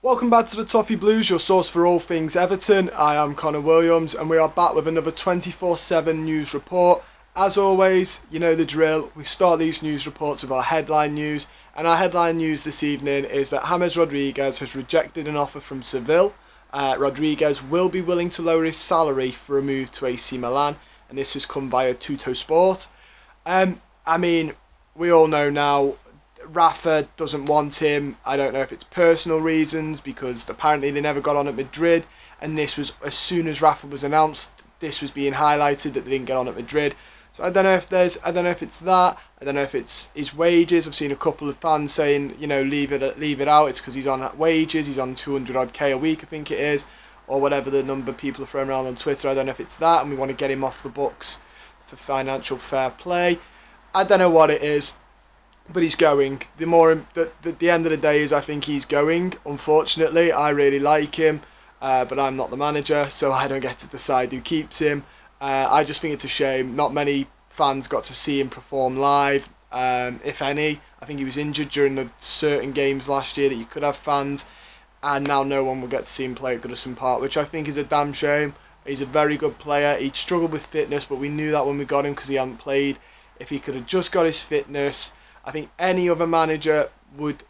Welcome back to the Toffee Blues, your source for all things Everton. I am Connor Williams and we are back with another 24/7 news report. As always, you know the drill. We start these news reports with our headline news, and our headline news this evening is that James Rodriguez has rejected an offer from Seville. Rodriguez will be willing to lower his salary for a move to AC Milan, and this has come via Tuttosport. We all know now Rafa doesn't want him. I don't know if it's personal reasons, because apparently they never got on at Madrid, and this was, as soon as Rafa was announced, this was being highlighted that they didn't get on at Madrid. So I don't know if it's that. I don't know if it's his wages. I've seen a couple of fans saying, leave it out. It's because he's on wages. He's on 200 odd K a week, I think it is, or whatever the number people are throwing around on Twitter. I don't know if it's that, and we want to get him off the books for financial fair play. I don't know what it is. But he's going. The end of the day is I think he's going. Unfortunately, I really like him, but I'm not the manager, so I don't get to decide who keeps him. I just think it's a shame. Not many fans got to see him perform live, if any. I think he was injured during the certain games last year that you could have fans, and now no one will get to see him play at Goodison Park, which I think is a damn shame. He's a very good player. He struggled with fitness, but we knew that when we got him because he hadn't played. If he could have just got his fitness, I think any other manager would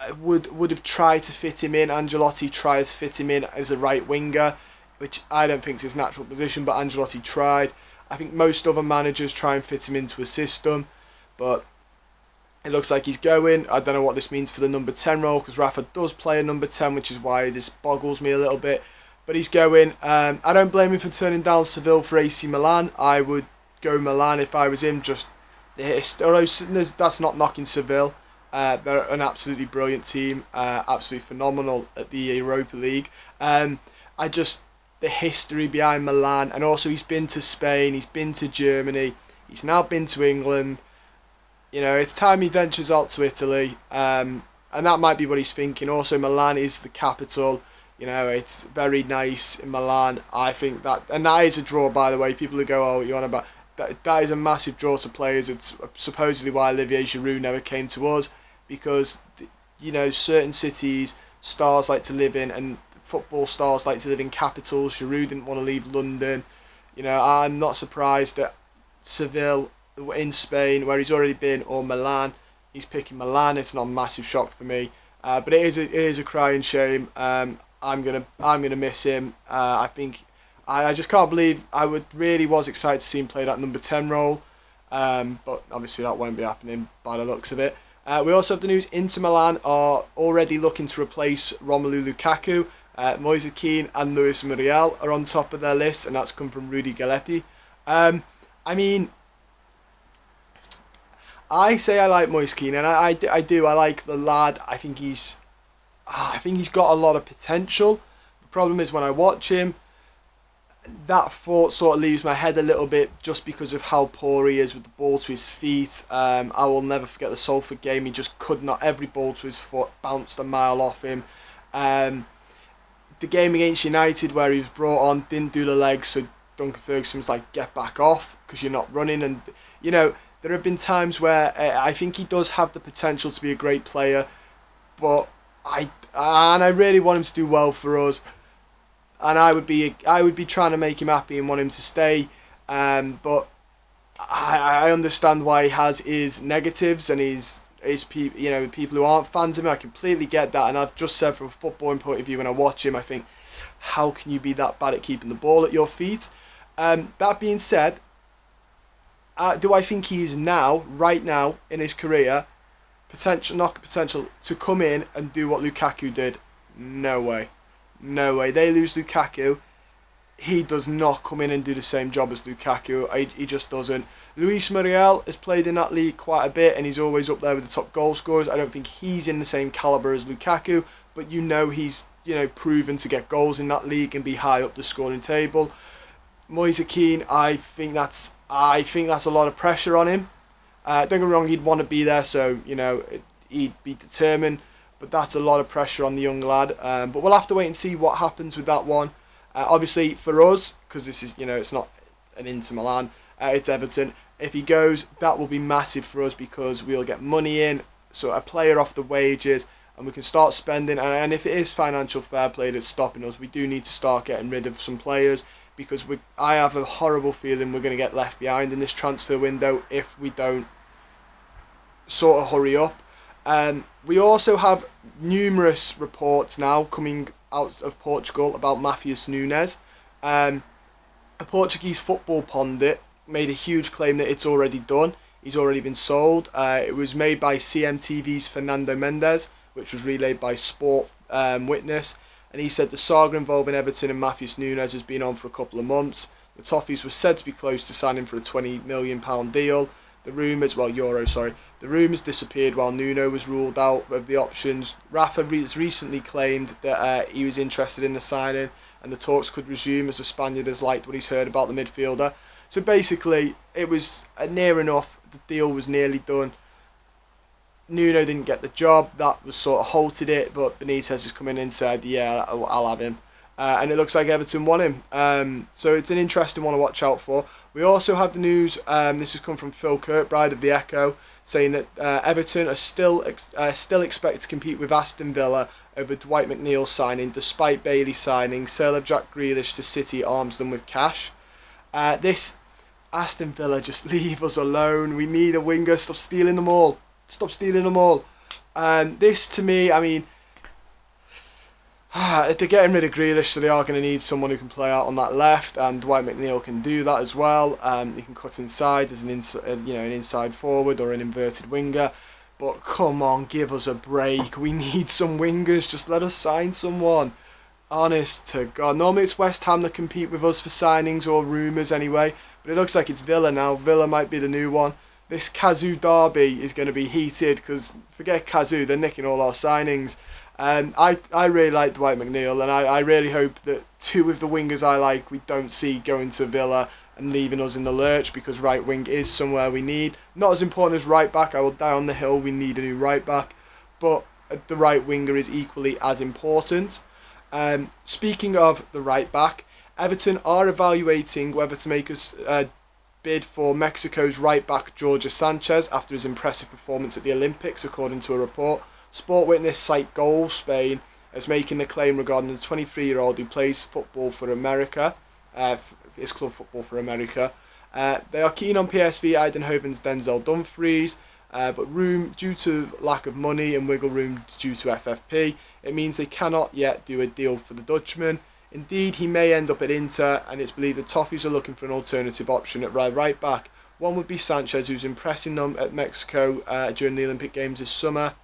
have tried to fit him in. Ancelotti tried to fit him in as a right winger, which I don't think is his natural position, but Ancelotti tried. I think most other managers try and fit him into a system, but it looks like he's going. I don't know what this means for the number 10 role, because Rafa does play a number 10, which is why this boggles me a little bit. But he's going. I don't blame him for turning down Seville for AC Milan. I would go Milan if I was him, just although that's not knocking Seville. They're an absolutely brilliant team, absolutely phenomenal at the Europa League. The history behind Milan, and also he's been to Spain, he's been to Germany, he's now been to England. It's time he ventures out to Italy, and that might be what he's thinking. Also, Milan is the capital. It's very nice in Milan. I think that, and that is a draw, by the way. People who go, "Oh, you're on about." That is a massive draw to players. It's supposedly why Olivier Giroud never came to us, because certain cities stars like to live in, and football stars like to live in capitals. Giroud didn't want to leave London. I'm not surprised that Seville in Spain, where he's already been, or Milan, he's picking Milan. It's not a massive shock for me, but it is a crying shame. I'm gonna miss him. I just can't believe I was excited to see him play that number 10 role, but obviously that won't be happening by the looks of it. We also have the news: Inter Milan are already looking to replace Romelu Lukaku. MOISE KEAN and Luis Muriel are on top of their list, and that's come from Rudy Galletti. I say I like MOISE KEAN, and I do. I like the lad. I think he's got a lot of potential. The problem is when I watch him, that thought sort of leaves my head a little bit, just because of how poor he is with the ball to his feet. I will never forget the Salford game. He just could not. Every ball to his foot bounced a mile off him. The game against United, where he was brought on, didn't do the legs, so Duncan Ferguson was like, "Get back off, because you're not running." And there have been times where I think he does have the potential to be a great player, but I really want him to do well for us. And I would be trying to make him happy and want him to stay, but I understand why he has his negatives and his people who aren't fans of him. I completely get that, and I've just said from a footballing point of view, when I watch him, I think, how can you be that bad at keeping the ball at your feet? That being said, do I think he is right now in his career, potential to come in and do what Lukaku did? No way. No way. They lose Lukaku. He does not come in and do the same job as Lukaku. He just doesn't. Luis Muriel has played in that league quite a bit, and he's always up there with the top goal scorers. I don't think he's in the same calibre as Lukaku, but he's proven to get goals in that league and be high up the scoring table. MOISE KEAN, I think that's a lot of pressure on him. Don't get me wrong, he'd want to be there, so he'd be determined. But that's a lot of pressure on the young lad. But we'll have to wait and see what happens with that one. Obviously, for us, because this is, it's not an Inter Milan, it's Everton. If he goes, that will be massive for us, because we'll get money in. So a player off the wages, and we can start spending. And if it is financial fair play that's stopping us, we do need to start getting rid of some players, because I have a horrible feeling we're going to get left behind in this transfer window if we don't sort of hurry up. We also have numerous reports now coming out of Portugal about Matheus Nunes. A Portuguese football pundit made a huge claim that it's already done. He's already been sold. It was made by CMTV's Fernando Mendes, which was relayed by Sport Witness. And he said the saga involving Everton and Matheus Nunes has been on for a couple of months. The Toffees were said to be close to signing for a £20 million deal. The rumours disappeared while Nuno was ruled out of the options. Rafa has recently claimed that he was interested in the signing, and the talks could resume as the Spaniard has liked what he's heard about the midfielder. So basically, it was near enough. The deal was nearly done. Nuno didn't get the job. That was sort of halted it, but Benitez has come in and said, yeah, I'll have him. And it looks like Everton want him. So it's an interesting one to watch out for. We also have the news, this has come from Phil Kirkbride of the Echo, saying that Everton are still expect to compete with Aston Villa over Dwight McNeil's signing, despite Bailey signing. Sale of Jack Grealish to City arms them with cash. This Aston Villa, just leave us alone. We need a winger. Stop stealing them all. This, to me, I mean, they're getting rid of Grealish, so they are going to need someone who can play out on that left, and Dwight McNeil can do that as well. He can cut inside as an inside forward or an inverted winger. But come on, give us a break. We need some wingers. Just let us sign someone. Honest to God. Normally it's West Ham that compete with us for signings, or rumours anyway. But it looks like it's Villa now. Villa might be the new one. This Kazoo derby is going to be heated, because forget Kazoo, they're nicking all our signings. I really like Dwight McNeil, and I really hope that two of the wingers I like we don't see going to Villa and leaving us in the lurch, because right wing is somewhere we need. Not as important as right back. I will die on the hill, we need a new right back, but the right winger is equally as important. Speaking of the right back, Everton are evaluating whether to make a bid for Mexico's right back Jorge Sanchez after his impressive performance at the Olympics, according to a report. Sport Witness site Goal Spain is making the claim regarding the 23-year-old who plays football for America, his club Football for America. They are keen on PSV Eindhoven's Denzel Dumfries, but due to lack of money and wiggle room due to FFP, it means they cannot yet do a deal for the Dutchman. Indeed, he may end up at Inter, and it's believed the Toffees are looking for an alternative option at right back. One would be Sanchez, who's impressing them at Mexico during the Olympic Games this summer.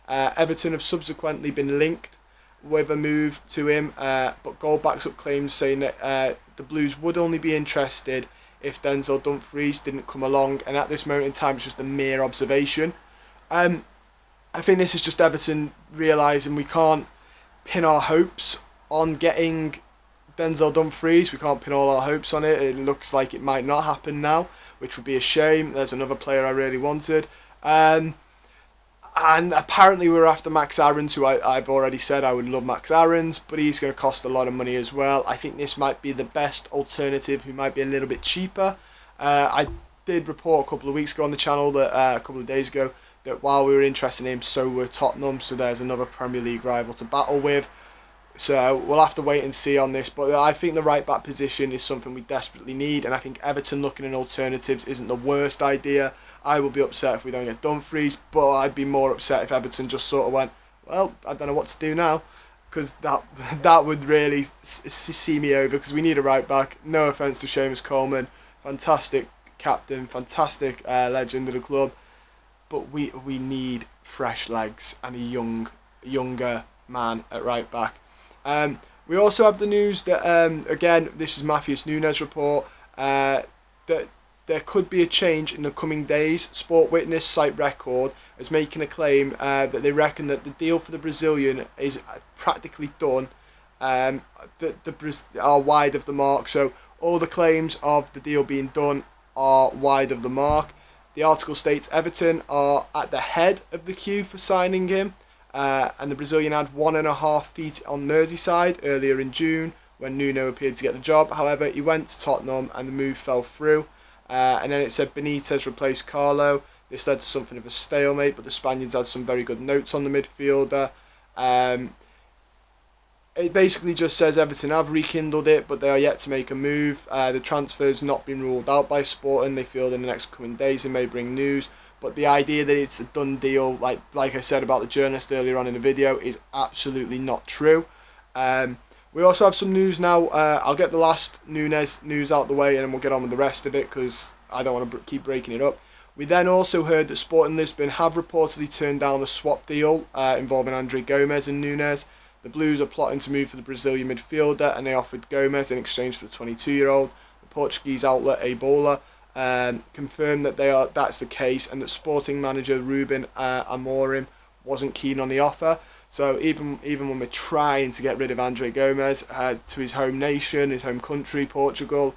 Everton have subsequently been linked with a move to him, but Goal backs up claims saying that the Blues would only be interested if Denzel Dumfries didn't come along, and at this moment in time it's just a mere observation. I think this is just Everton realising we can't pin our hopes on getting Denzel Dumfries. We can't pin all our hopes on it. It looks like it might not happen now, which would be a shame. There's another player I really wanted. And apparently we're after Max Aarons, who I've already said I would love Max Aarons, but he's going to cost a lot of money as well. I think this might be the best alternative, who might be a little bit cheaper. I did report a couple of weeks ago on the channel, that a couple of days ago, that while we were interested in him, so were Tottenham, so there's another Premier League rival to battle with. So we'll have to wait and see on this, but I think the right back position is something we desperately need, and I think Everton looking at alternatives isn't the worst idea. I will be upset if we don't get Dumfries, but I'd be more upset if Everton just sort of went, well, I don't know what to do now, because that would really see me over, because we need a right back. No offence to Seamus Coleman, fantastic captain, fantastic legend of the club, but we need fresh legs and a younger man at right back. We also have the news that, again, this is Matheus Nunes' report, that there could be a change in the coming days. Sport Witness site Record is making a claim that they reckon that the deal for the Brazilian is practically done. Are wide of the mark, so all the claims of the deal being done are wide of the mark. The article states Everton are at the head of the queue for signing him. And the Brazilian had 1.5 feet on Merseyside earlier in June when Nuno appeared to get the job. However, he went to Tottenham and the move fell through. And then it said Benitez replaced Carlo. This led to something of a stalemate, but the Spaniards had some very good notes on the midfielder. It basically just says Everton have rekindled it, but they are yet to make a move. The transfer's not been ruled out by Sporting. They feel in the next coming days they may bring news. But the idea that it's a done deal, like I said about the journalist earlier on in the video, is absolutely not true. We also have some news now. I'll get the last Nunes news out the way and then we'll get on with the rest of it because I don't want to keep breaking it up. We then also heard that Sporting Lisbon have reportedly turned down a swap deal involving Andre Gomes and Nunes. The Blues are plotting to move for the Brazilian midfielder and they offered Gomes in exchange for the 22-year-old. The Portuguese outlet Ebola confirmed that that's the case and that Sporting manager Ruben Amorim wasn't keen on the offer. So even when we're trying to get rid of Andre Gomes to his home nation, his home country, Portugal,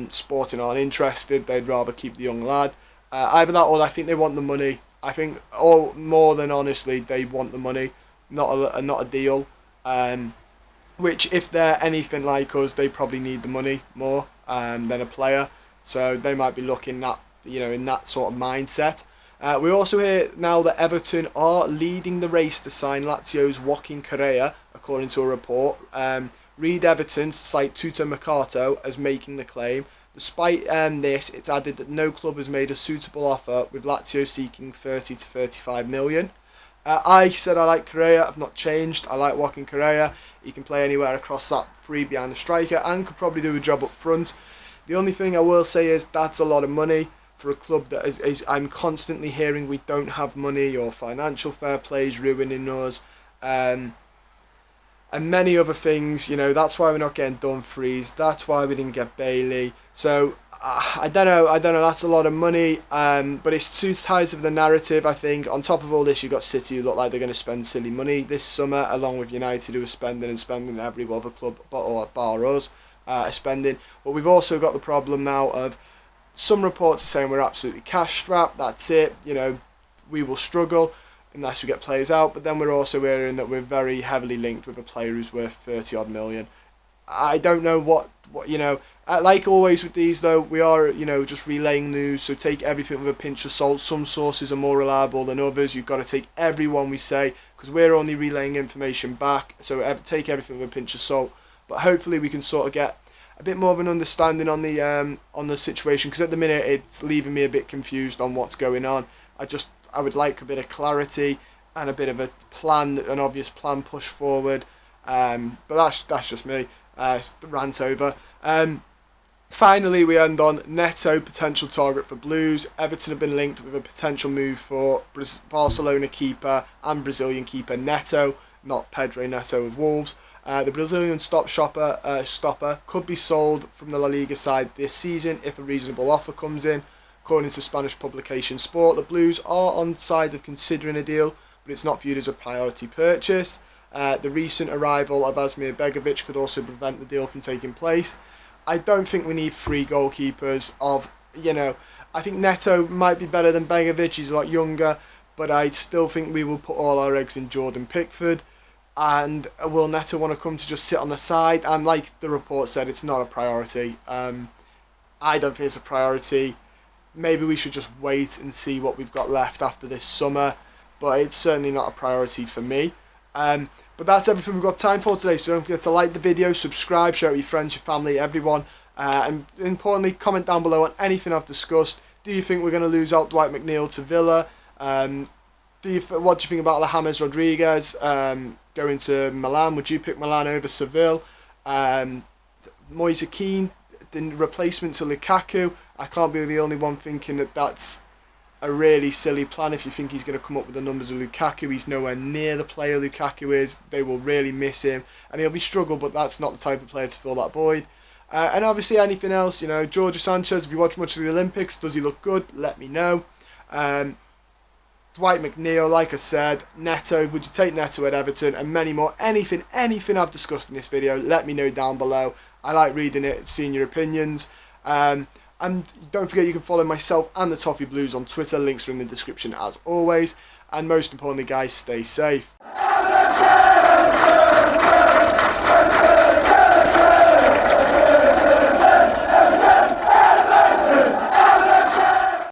Sporting aren't interested. They'd rather keep the young lad. Either that or I think they want the money. I think, or more than honestly, they want the money, not a deal. Which, if they're anything like us, they probably need the money more than a player. So they might be looking at, in that sort of mindset. We also hear now that Everton are leading the race to sign Lazio's Joaquin Correa, according to a report. Read Everton's site Tutto Mercato as making the claim. Despite this, it's added that no club has made a suitable offer, with Lazio seeking 30 to 35 million. I said I like Correa. I've not changed. I like Joaquin Correa. He can play anywhere across that three behind the striker and could probably do a job up front. The only thing I will say is that's a lot of money for a club that is I'm constantly hearing we don't have money or financial fair play is ruining us, and many other things. That's why we're not getting Dumfries. That's why we didn't get Bailey. So I don't know. That's a lot of money, but it's two sides of the narrative. I think on top of all this, you've got City who look like they're going to spend silly money this summer, along with United who are spending every other club bar us are spending. But we've also got the problem now of some reports are saying we're absolutely cash strapped. That's it. We will struggle unless we get players out. But then we're also hearing that we're very heavily linked with a player who's worth 30 odd million. I don't know what like always with these though, we are just relaying news, so take everything with a pinch of salt. Some sources are more reliable than others. You've got to take everyone we say because we're only relaying information back, so take everything with a pinch of salt. But hopefully we can sort of get a bit more of an understanding on the situation, because at the minute it's leaving me a bit confused on what's going on. I would like a bit of clarity and a bit of a plan, an obvious plan push forward. But that's just me. Rant over. Finally, we end on Neto, potential target for Blues. Everton have been linked with a potential move for Barcelona keeper and Brazilian keeper Neto, not Pedro Neto of Wolves. The Brazilian stopper could be sold from the La Liga side this season if a reasonable offer comes in. According to Spanish publication Sport, the Blues are on the side of considering a deal, but it's not viewed as a priority purchase. The recent arrival of Asmir Begovic could also prevent the deal from taking place. I don't think we need three goalkeepers I think Neto might be better than Begovic. He's a lot younger, but I still think we will put all our eggs in Jordan Pickford. And will Neto want to come to just sit on the side? And like the report said, it's not a priority. I don't think it's a priority. Maybe we should just wait and see what we've got left after this summer. But it's certainly not a priority for me. But that's everything we've got time for today. So don't forget to like the video, subscribe, share it with your friends, your family, everyone. And importantly, comment down below on anything I've discussed. Do you think we're going to lose out Dwight McNeil to Villa? What do you think about James Rodriguez going to Milan? Would you pick Milan over Seville? MOISE KEAN, the replacement to Lukaku. I can't be the only one thinking that that's a really silly plan. If you think he's going to come up with the numbers of Lukaku, he's nowhere near the player Lukaku is. They will really miss him, and he'll be struggle, but that's not the type of player to fill that void. And obviously anything else, Jorge Sanchez, if you watch much of the Olympics, does he look good? Let me know. Dwight McNeil, like I said, Neto, would you take Neto at Everton, and many more. Anything I've discussed in this video, let me know down below. I like reading it, seeing your opinions. And don't forget you can follow myself and the Toffee Blues on Twitter. Links are in the description as always. And most importantly, guys, stay safe.